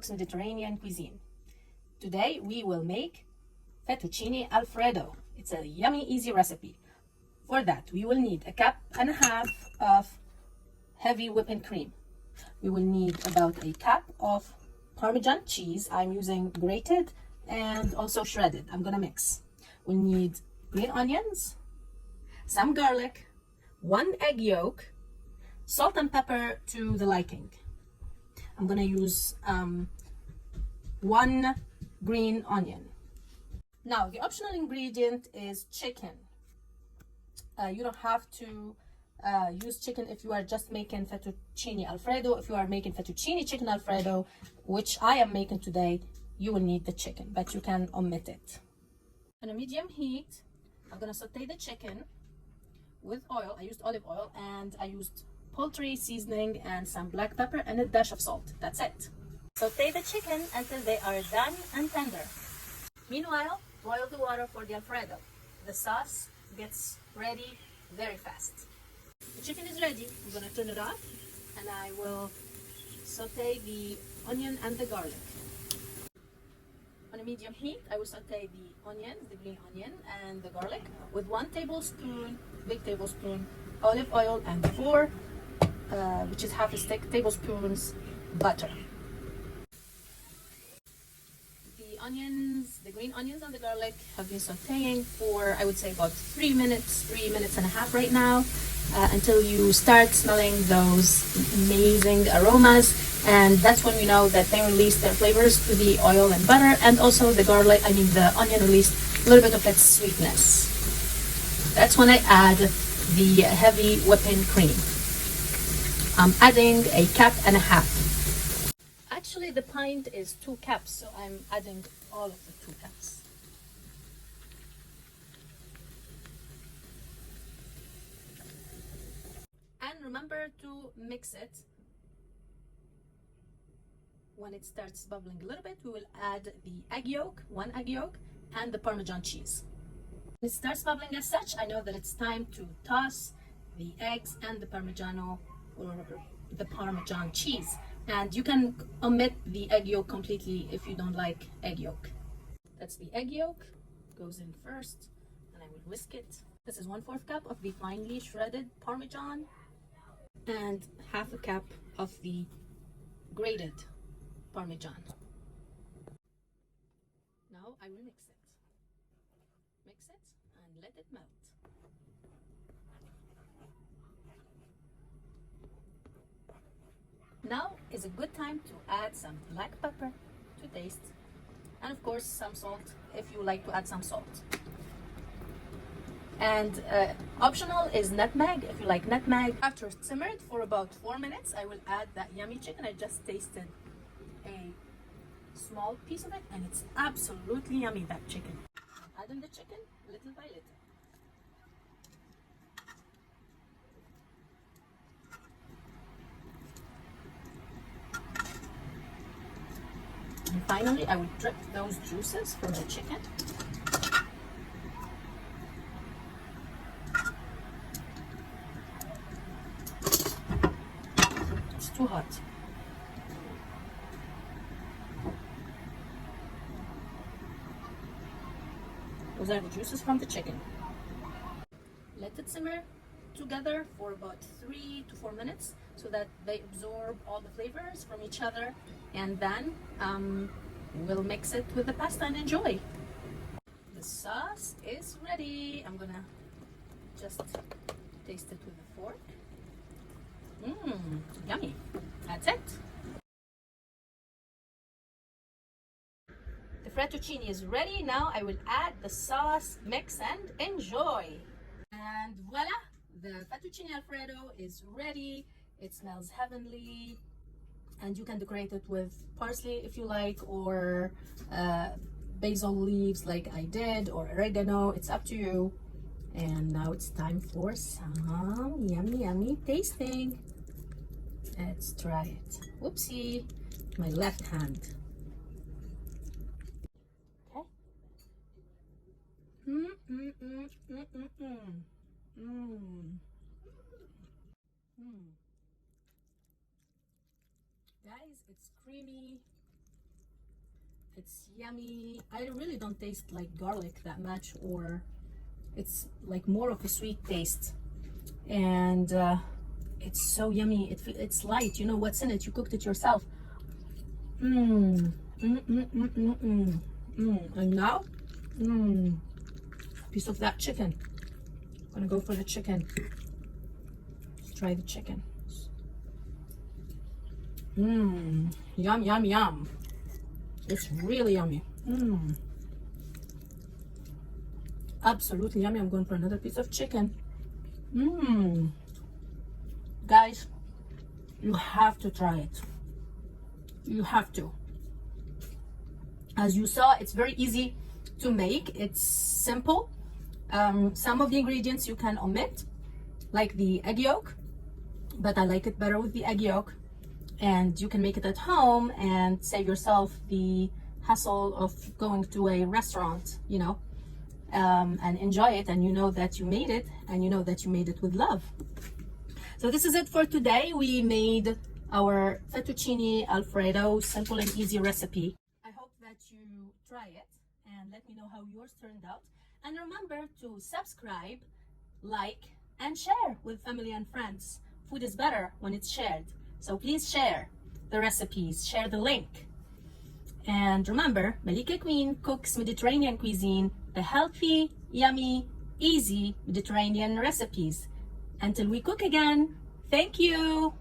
cooks Mediterranean cuisine. Today we will make fettuccine Alfredo. It's a yummy, easy recipe. For that, we will need a cup and a half of heavy whipping cream. We will need about a cup of Parmesan cheese. I'm using grated and also shredded. I'm gonna mix. We'll need green onions, some garlic, 1 egg yolk, salt and pepper to the liking. I'm gonna use 1 green onion. Now, the optional ingredient is chicken. You don't have to use chicken if you are just making fettuccine Alfredo. If you are making fettuccine chicken Alfredo, which I am making today, you will need the chicken, but you can omit it. On a medium heat, I'm gonna saute the chicken with oil. I used olive oil and I used poultry seasoning and some black pepper and a dash of salt. That's it. Saute the chicken until they are done and tender. Meanwhile, boil the water for the Alfredo. The sauce gets ready very fast. The chicken is ready. I'm gonna turn it off and I will saute the onion and the garlic. On a medium heat, I will saute the onions, the green onion and the garlic with 1 tablespoon, big tablespoon, olive oil and 4, which is half a stick, tablespoons butter. The onions, the green onions and the garlic have been sauteing for, I would say, about 3 minutes and a half right now, until you start smelling those amazing aromas. And that's when you know that they release their flavors to the oil and butter, and also the onion released a little bit of its sweetness. That's when I add the heavy whipping cream. I'm adding a cup and a half. Actually, the pint is 2 cups, so I'm adding all of the 2 cups. And remember to mix it. When it starts bubbling a little bit, we will add the egg yolk, 1 egg yolk, and the Parmesan cheese. When it starts bubbling as such, I know that it's time to toss the eggs and the Parmigiano or the Parmesan cheese. And you can omit the egg yolk completely if you don't like egg yolk. That's the egg yolk, goes in first, and I will whisk it. This is 1/4 cup of the finely shredded Parmesan and half a cup of the grated Parmesan. Now I will mix it and let it melt. Now is a good time to add some black pepper to taste, and of course some salt if you like to add some salt. And optional is nutmeg if you like nutmeg. After it's simmered for about 4 minutes, I will add that yummy chicken. I just tasted a small piece of it and it's absolutely yummy, that chicken. I'm adding the chicken little by little. And finally, I will drip those juices from the chicken. It's too hot. Those are the juices from the chicken. Let it simmer together for about 3 to 4 minutes so that they absorb all the flavors from each other, and then we'll mix it with the pasta and enjoy. The sauce is ready. I'm gonna just taste it with a fork. Yummy. That's it. The fettuccine is ready. Now I will add the sauce, mix and enjoy. And voila, the fettuccine Alfredo is ready. It smells heavenly, and you can decorate it with parsley if you like, or basil leaves like I did, or oregano. It's up to you. And now it's time for some yummy tasting. Let's try it. Whoopsie, my left hand. Okay. Guys, it's creamy, It's yummy. I really don't taste like garlic that much, or it's like more of a sweet taste. And it's so yummy. It's light. You know what's in it. You cooked it yourself. And now, piece of that chicken. I'm gonna go for the chicken. Let's try the chicken. Yum, yum, yum. It's really yummy. Absolutely yummy. I'm going for another piece of chicken. Guys, you have to try it. You have to. As you saw, it's very easy to make. It's simple. Some of the ingredients you can omit, like the egg yolk, but I like it better with the egg yolk. And you can make it at home and save yourself the hassle of going to a restaurant, you know, and enjoy it, and you know that you made it, and you know that you made it with love. So this is it for today. We made our fettuccine Alfredo, simple and easy recipe. I hope that you try it and let me know how yours turned out. And remember to subscribe, like, and share with family and friends. Food is better when it's shared. So please share the recipes, share the link. And remember, Malika Queen cooks Mediterranean cuisine, the healthy, yummy, easy Mediterranean recipes. Until we cook again, thank you.